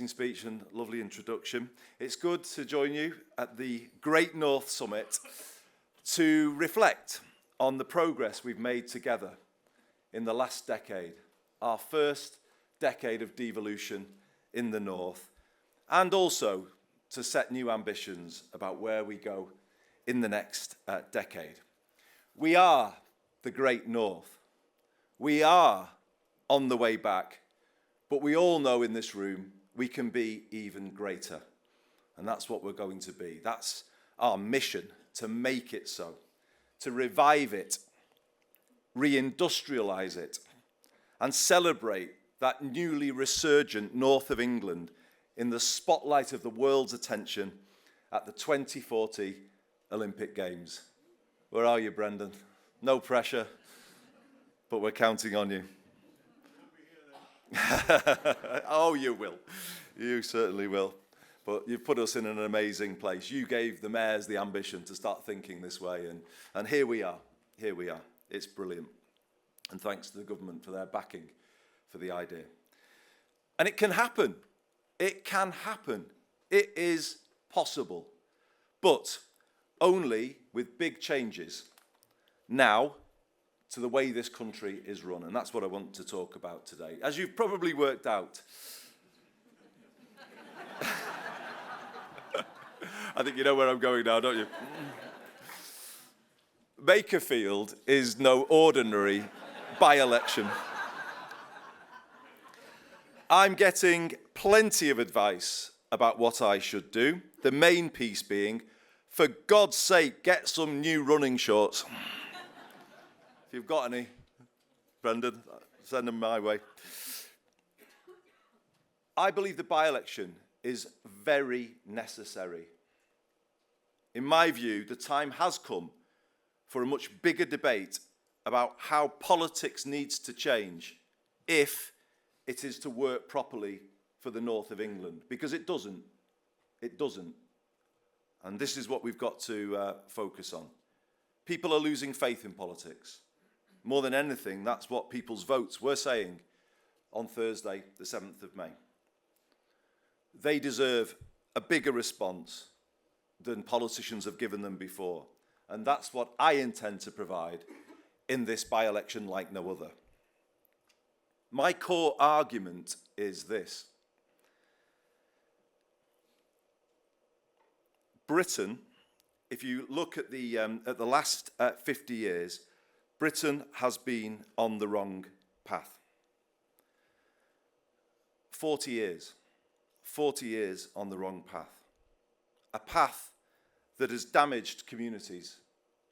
amazing speech and lovely introduction. It's good to join you at the Great North Summit to reflect on the progress we've made together in the last decade, our first decade of devolution in the North, and also to set new ambitions about where we go in the next decade. We are the Great North. We are on the way back. But we all know in this room we can be even greater. And that's what we're going to be. That's our mission, to make it so, to revive it, reindustrialise it, and celebrate that newly resurgent north of England in the spotlight of the world's attention at the 2040 Olympic Games. Where are you, Brendan? No pressure, but we're counting on you. Oh, you will. You certainly will. But you've put us in an amazing place. You gave the mayors the ambition to start thinking this way, and here we are. Here we are. It's brilliant. And thanks to the government for their backing for the idea. And it can happen. It can happen. It is possible. But only with big changes now to the way this country is run. And that's what I want to talk about today. As you've probably worked out, I think you know where I'm going now, don't you? Makerfield is no ordinary by-election. I'm getting plenty of advice about what I should do. The main piece being, for God's sake, get some new running shorts. If you've got any, Brendan, send them my way. I believe the by-election is very necessary. In my view, the time has come for a much bigger debate about how politics needs to change if it is to work properly for the north of England, because it doesn't. It doesn't. And this is what we've got to focus on. People are losing faith in politics. More than anything, that's what people's votes were saying on Thursday, the 7th of May. They deserve a bigger response than politicians have given them before. And that's what I intend to provide in this by-election like no other. My core argument is this. Britain, if you look at the last 50 years, Britain has been on the wrong path. 40 years on the wrong path. A path that has damaged communities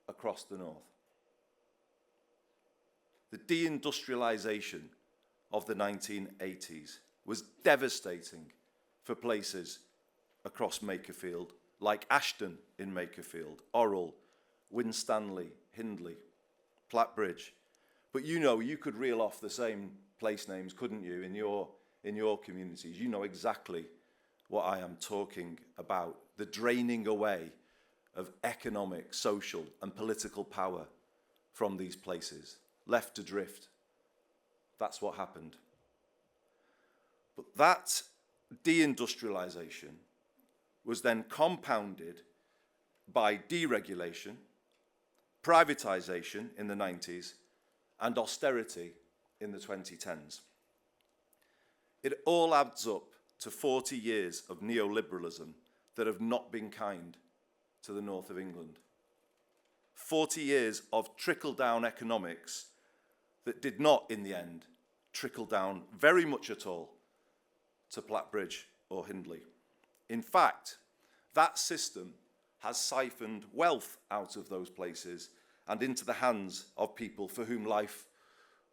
across the north. The deindustrialisation of the 1980s was devastating for places across Makerfield, like Ashton in Makerfield, Orrell, Winstanley, Hindley, Platt Bridge. But you know, you could reel off the same place names, couldn't you, in your communities. You know exactly what I am talking about. The draining away of economic, social, and political power from these places, left to drift. That's what happened. But that deindustrialisation was then compounded by deregulation, privatisation in the 90s, and austerity in the 2010s. It all adds up to 40 years of neoliberalism that have not been kind to the north of England. 40 years of trickle-down economics that did not, in the end, trickle down very much at all to Platt Bridge or Hindley. In fact, that system has siphoned wealth out of those places and into the hands of people for whom life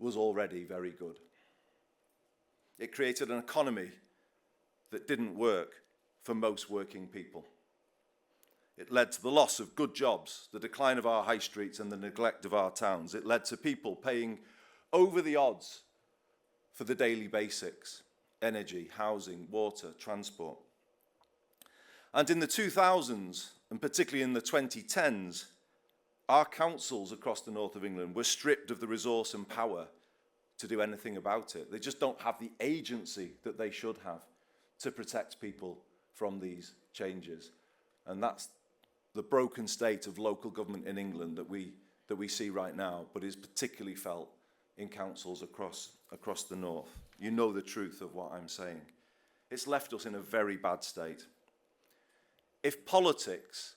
was already very good. It created an economy that didn't work for most working people. It led to the loss of good jobs, the decline of our high streets and the neglect of our towns. It led to people paying over the odds for the daily basics, energy, housing, water, transport. And in the 2000s, and particularly in the 2010s, our councils across the north of England were stripped of the resource and power to do anything about it. They just don't have the agency that they should have to protect people from these changes. And that's the broken state of local government in England that we see right now, but is particularly felt in councils across the north. You know the truth of what I'm saying. It's left us in a very bad state. If politics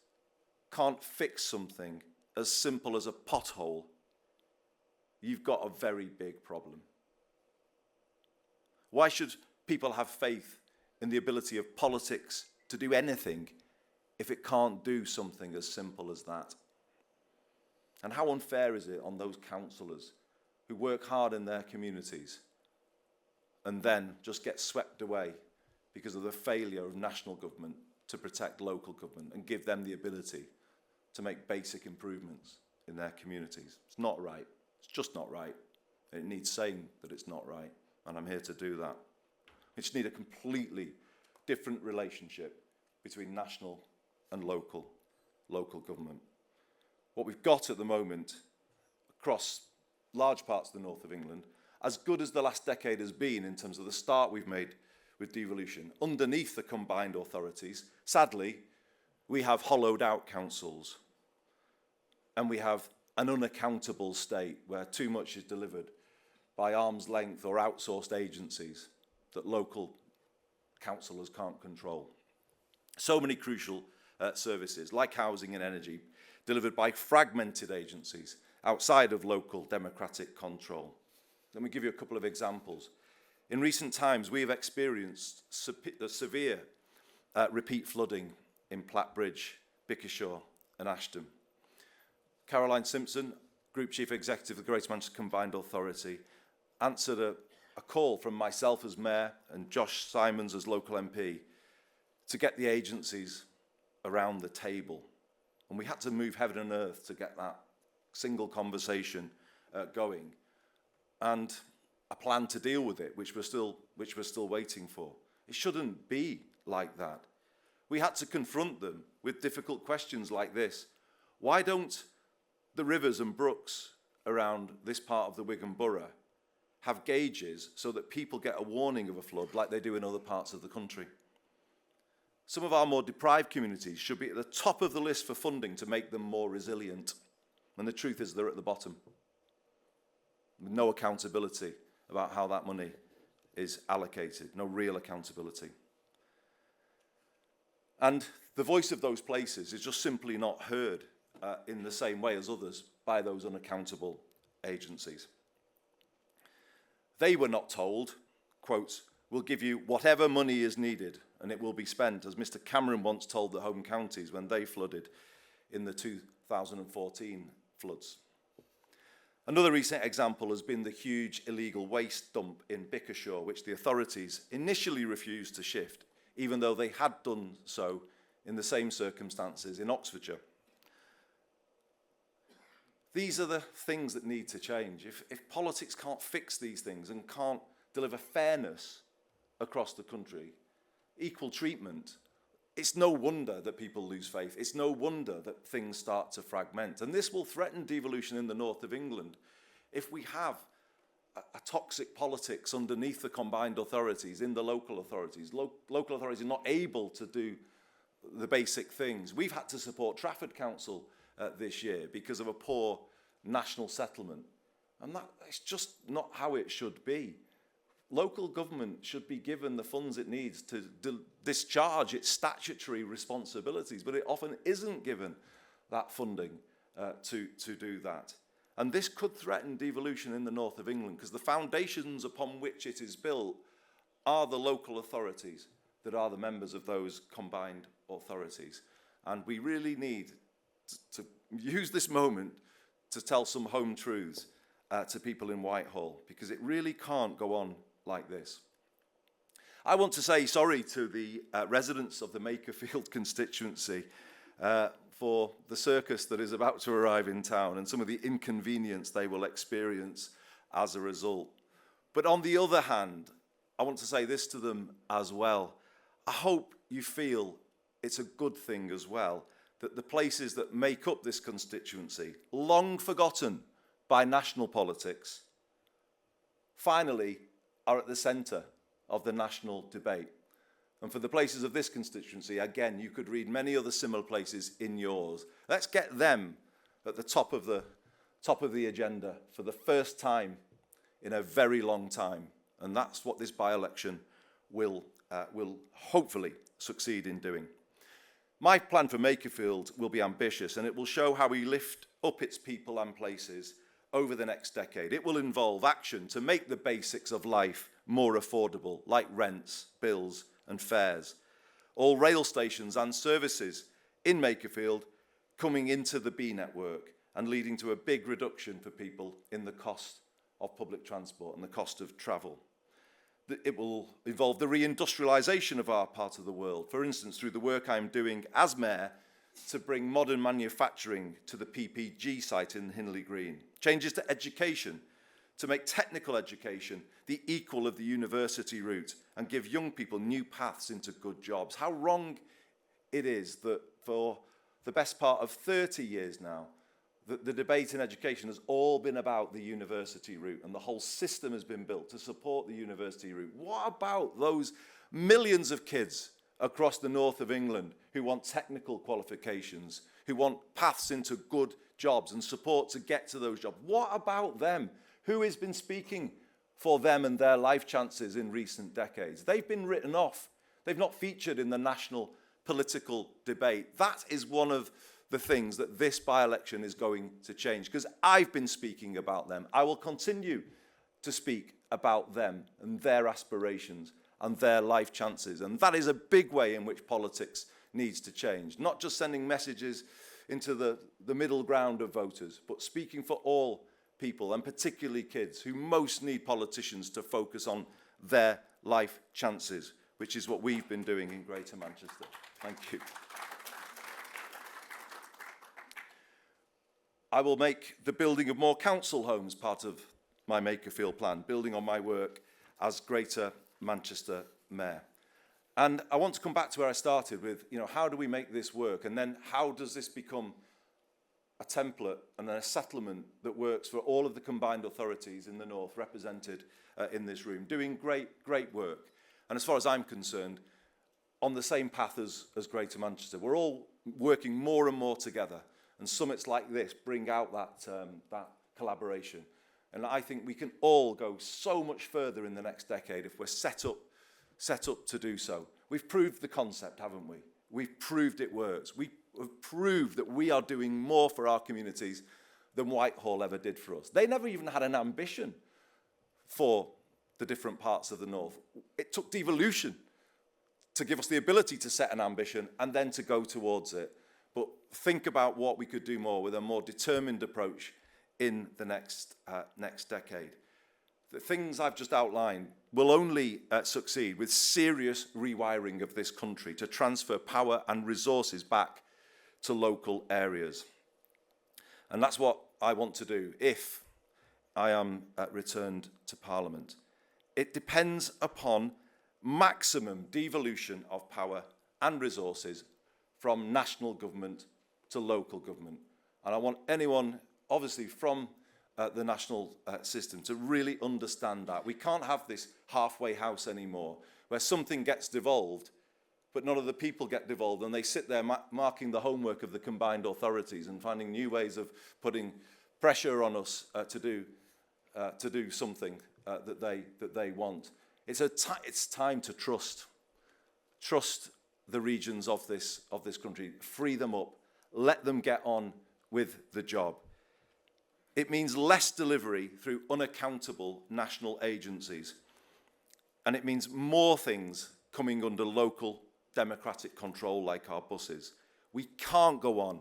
can't fix something as simple as a pothole, you've got a very big problem. Why should people have faith in the ability of politics to do anything if it can't do something as simple as that? And how unfair is it on those councillors who work hard in their communities and then just get swept away because of the failure of national government to protect local government and give them the ability to make basic improvements in their communities? It's not right. It's just not right. It needs saying that it's not right, and I'm here to do that. We just need a completely different relationship between national and local government. What we've got at the moment across large parts of the north of England, as good as the last decade has been in terms of the start we've made with devolution, underneath the combined authorities, sadly, we have hollowed out councils, and we have an unaccountable state where too much is delivered by arm's length or outsourced agencies that local councillors can't control. So many crucial services, like housing and energy, delivered by fragmented agencies outside of local democratic control. Let me give you a couple of examples. In recent times, we have experienced severe repeat flooding in Platt Bridge, Bickershaw and Ashton. Caroline Simpson, Group Chief Executive of the Greater Manchester Combined Authority, answered a call from myself as Mayor and Josh Simons as local MP to get the agencies around the table. And we had to move heaven and earth to get that single conversation going. And a plan to deal with it, which we're still waiting for. It shouldn't be like that. We had to confront them with difficult questions like this. Why don't the rivers and brooks around this part of the Wigan Borough have gauges so that people get a warning of a flood like they do in other parts of the country? Some of our more deprived communities should be at the top of the list for funding to make them more resilient. And the truth is they're at the bottom, with no accountability about how that money is allocated, no real accountability. And the voice of those places is just simply not heard in the same way as others by those unaccountable agencies. They were not told, quote, "We'll give you whatever money is needed and it will be spent," as Mr. Cameron once told the home counties when they flooded in the 2014 floods. Another recent example has been the huge illegal waste dump in Bickershaw, which the authorities initially refused to shift, even though they had done so in the same circumstances in Oxfordshire. These are the things that need to change. If politics can't fix these things and can't deliver fairness across the country, equal treatment, it's no wonder that people lose faith. It's no wonder that things start to fragment. And this will threaten devolution in the north of England. If we have a toxic politics underneath the combined authorities, in the local authorities, local authorities are not able to do the basic things. We've had to support Trafford Council this year because of a poor national settlement. And it's just not how it should be. Local government should be given the funds it needs to discharge its statutory responsibilities, but it often isn't given that funding to do that. And this could threaten devolution in the north of England because the foundations upon which it is built are the local authorities that are the members of those combined authorities. And we really need to use this moment to tell some home truths to people in Whitehall, because it really can't go on like this. I want to say sorry to the residents of the Makerfield constituency for the circus that is about to arrive in town and some of the inconvenience they will experience as a result. But on the other hand, I want to say this to them as well. I hope you feel it's a good thing as well that the places that make up this constituency, long forgotten by national politics, finally are at the centre of the national debate. And for the places of this constituency, again, you could read many other similar places in yours. Let's get them at the top of the agenda for the first time in a very long time. And that's what this by-election will hopefully succeed in doing. My plan for Makerfield will be ambitious, and it will show how we lift up its people and places over the next decade. It will involve action to make the basics of life more affordable, like rents, bills and fares. All rail stations and services in Makerfield coming into the B network and leading to a big reduction for people in the cost of public transport and the cost of travel. It will involve the reindustrialisation of our part of the world, for instance, through the work I'm doing as Mayor to bring modern manufacturing to the PPG site in Hindley Green. Changes to education to make technical education the equal of the university route and give young people new paths into good jobs. How wrong it is that for the best part of 30 years now, the debate in education has all been about the university route, and the whole system has been built to support the university route. What about those millions of kids across the north of England who want technical qualifications, who want paths into good jobs and support to get to those jobs? What about them? Who has been speaking for them and their life chances in recent decades? They've been written off. They've not featured in the national political debate. That is one of the things that this by-election is going to change, because I've been speaking about them. I will continue to speak about them and their aspirations and their life chances. And that is a big way in which politics needs to change. Not just sending messages into the middle ground of voters, but speaking for all people, and particularly kids, who most need politicians to focus on their life chances, which is what we've been doing in Greater Manchester. Thank you. I will make the building of more council homes part of my Makerfield plan, building on my work as Greater Manchester Mayor. And I want to come back to where I started with, how do we make this work? And then how does this become a template and a settlement that works for all of the combined authorities in the north represented in this room, doing great work. And as far as I'm concerned, on the same path as Greater Manchester. We're all working more and more together. And summits like this bring out that collaboration. And I think we can all go so much further in the next decade if we're set up to do so. We've proved the concept, haven't we? We've proved it works. We have proved that we are doing more for our communities than Whitehall ever did for us. They never even had an ambition for the different parts of the north. It took devolution to give us the ability to set an ambition and then to go towards it. But think about what we could do more with a more determined approach in the next decade. The things I've just outlined will only succeed with serious rewiring of this country to transfer power and resources back to local areas. And that's what I want to do if I am returned to Parliament. It depends upon maximum devolution of power and resources from national government to local government. And I want anyone, obviously, from the national system to really understand that. We can't have this halfway house anymore, where something gets devolved, but none of the people get devolved, and they sit there marking the homework of the combined authorities and finding new ways of putting pressure on us to do something that they want. It's time to trust the regions of this country, free them up, let them get on with the job. It means less delivery through unaccountable national agencies, and it means more things coming under local democratic control, like our buses. We can't go on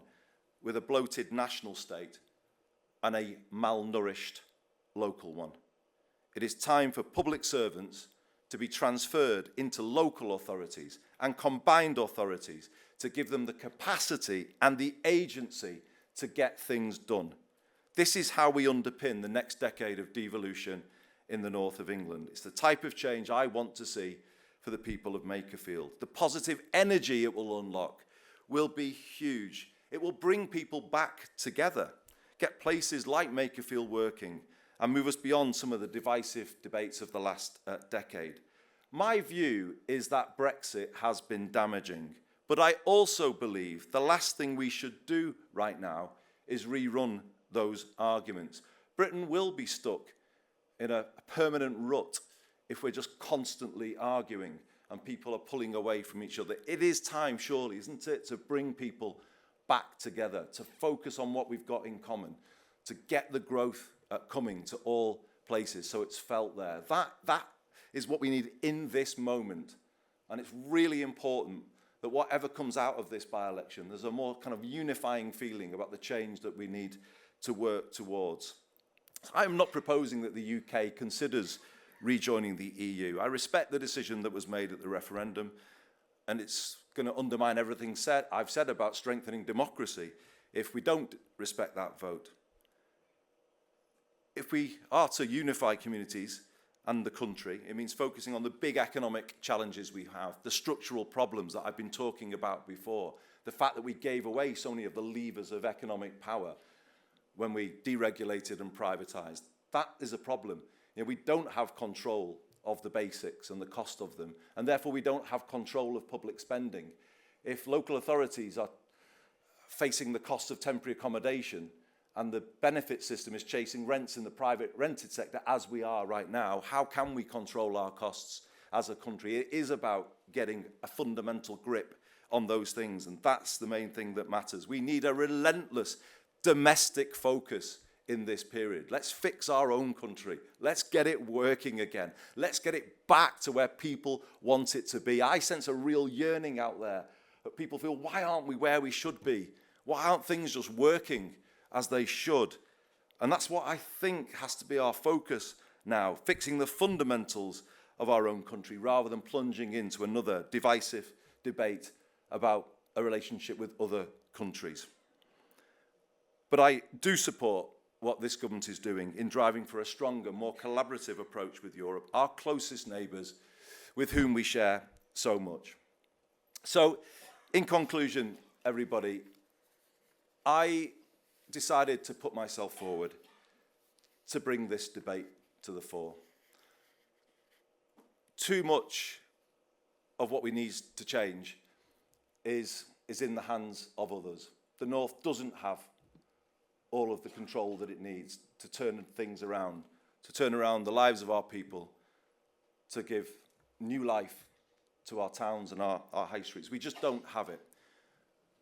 with a bloated national state and a malnourished local one. It is time for public servants to be transferred into local authorities and combined authorities to give them the capacity and the agency to get things done. This is how we underpin the next decade of devolution in the north of England. It's the type of change I want to see for the people of Makerfield. The positive energy it will unlock will be huge. It will bring people back together, get places like Makerfield working, and move us beyond some of the divisive debates of the last decade. My view is that Brexit has been damaging, but I also believe the last thing we should do right now is rerun those arguments. Britain will be stuck in a permanent rut if we're just constantly arguing and people are pulling away from each other. It is time, surely, isn't it, to bring people back together, to focus on what we've got in common, to get the growth coming to all places so it's felt there. That is what we need in this moment. And it's really important that whatever comes out of this by-election, there's a more kind of unifying feeling about the change that we need to work towards. I am not proposing that the UK considers rejoining the EU. I respect the decision that was made at the referendum, and it's going to undermine everything I've said about strengthening democracy if we don't respect that vote. If we are to unify communities and the country, it means focusing on the big economic challenges we have, the structural problems that I've been talking about before, the fact that we gave away so many of the levers of economic power when we deregulated and privatised. That is a problem. You know, we don't have control of the basics and the cost of them, and therefore we don't have control of public spending. If local authorities are facing the cost of temporary accommodation and the benefit system is chasing rents in the private rented sector, as we are right now, how can we control our costs as a country? It is about getting a fundamental grip on those things, and that's the main thing that matters. We need a relentless domestic focus in this period. Let's fix our own country. Let's get it working again. Let's get it back to where people want it to be. I sense a real yearning out there that people feel, why aren't we where we should be? Why aren't things just working as they should? And that's what I think has to be our focus now, fixing the fundamentals of our own country rather than plunging into another divisive debate about a relationship with other countries. But I do support what this government is doing in driving for a stronger, more collaborative approach with Europe, our closest neighbours with whom we share so much. So, in conclusion, everybody, I decided to put myself forward to bring this debate to the fore. Too much of what we need to change is in the hands of others. The North doesn't have all of the control that it needs to turn things around, to turn around the lives of our people, to give new life to our towns and our high streets. We just don't have it.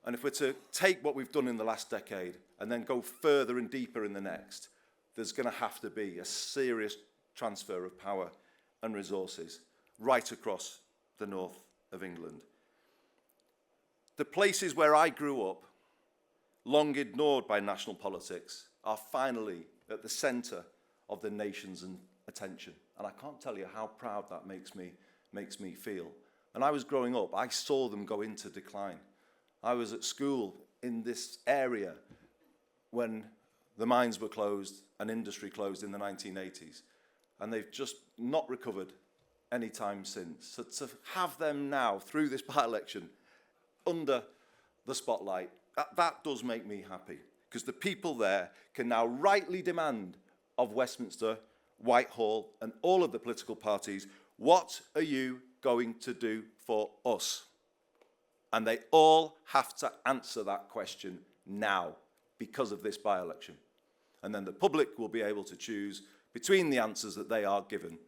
And if we're to take what we've done in the last decade and then go further and deeper in the next, there's going to have to be a serious transfer of power and resources right across the north of England. The places where I grew up, long ignored by national politics, are finally at the centre of the nation's attention. And I can't tell you how proud that makes me feel. And I was growing up, I saw them go into decline. I was at school in this area when the mines were closed and industry closed in the 1980s. And they've just not recovered any time since. So to have them now, through this by-election, under the spotlight, that does make me happy, because the people there can now rightly demand of Westminster, Whitehall, and all of the political parties, what are you going to do for us? And they all have to answer that question now because of this by-election. And then the public will be able to choose between the answers that they are given.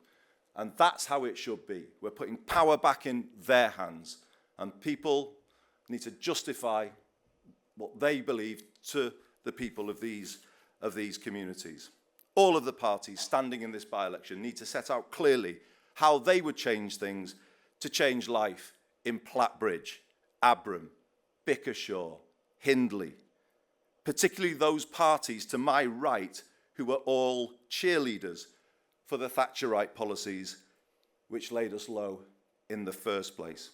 And that's how it should be. We're putting power back in their hands, and people need to justify what they believe to the people of these communities. All of the parties standing in this by-election need to set out clearly how they would change things to change life in Platt Bridge, Abram, Bickershaw, Hindley, particularly those parties to my right who were all cheerleaders for the Thatcherite policies which laid us low in the first place.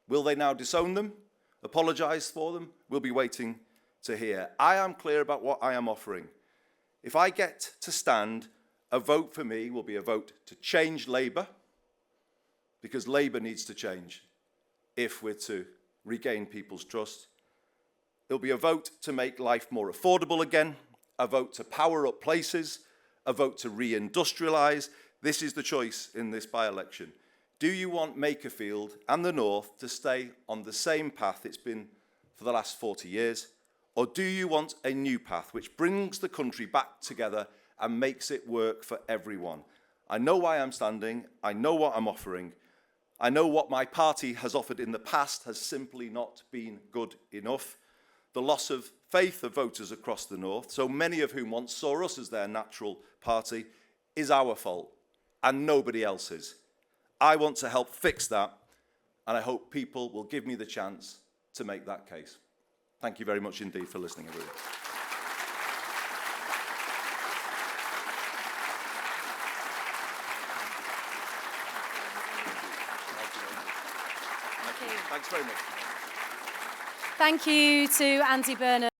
Will they now disown them? Apologise for them? We'll be waiting to hear. I am clear about what I am offering. If I get to stand, a vote for me will be a vote to change Labour, because Labour needs to change if we're to regain people's trust. It'll be a vote to make life more affordable again, a vote to power up places, a vote to reindustrialise. This is the choice in this by-election. Do you want Makerfield and the North to stay on the same path it's been for the last 40 years? Or do you want a new path which brings the country back together and makes it work for everyone? I know why I'm standing. I know what I'm offering. I know what my party has offered in the past has simply not been good enough. The loss of faith of voters across the North, so many of whom once saw us as their natural party, is our fault and nobody else's. I want to help fix that, and I hope people will give me the chance to make that case. Thank you very much indeed for listening, everyone. Thanks very much. Thank you to Andy Burnham.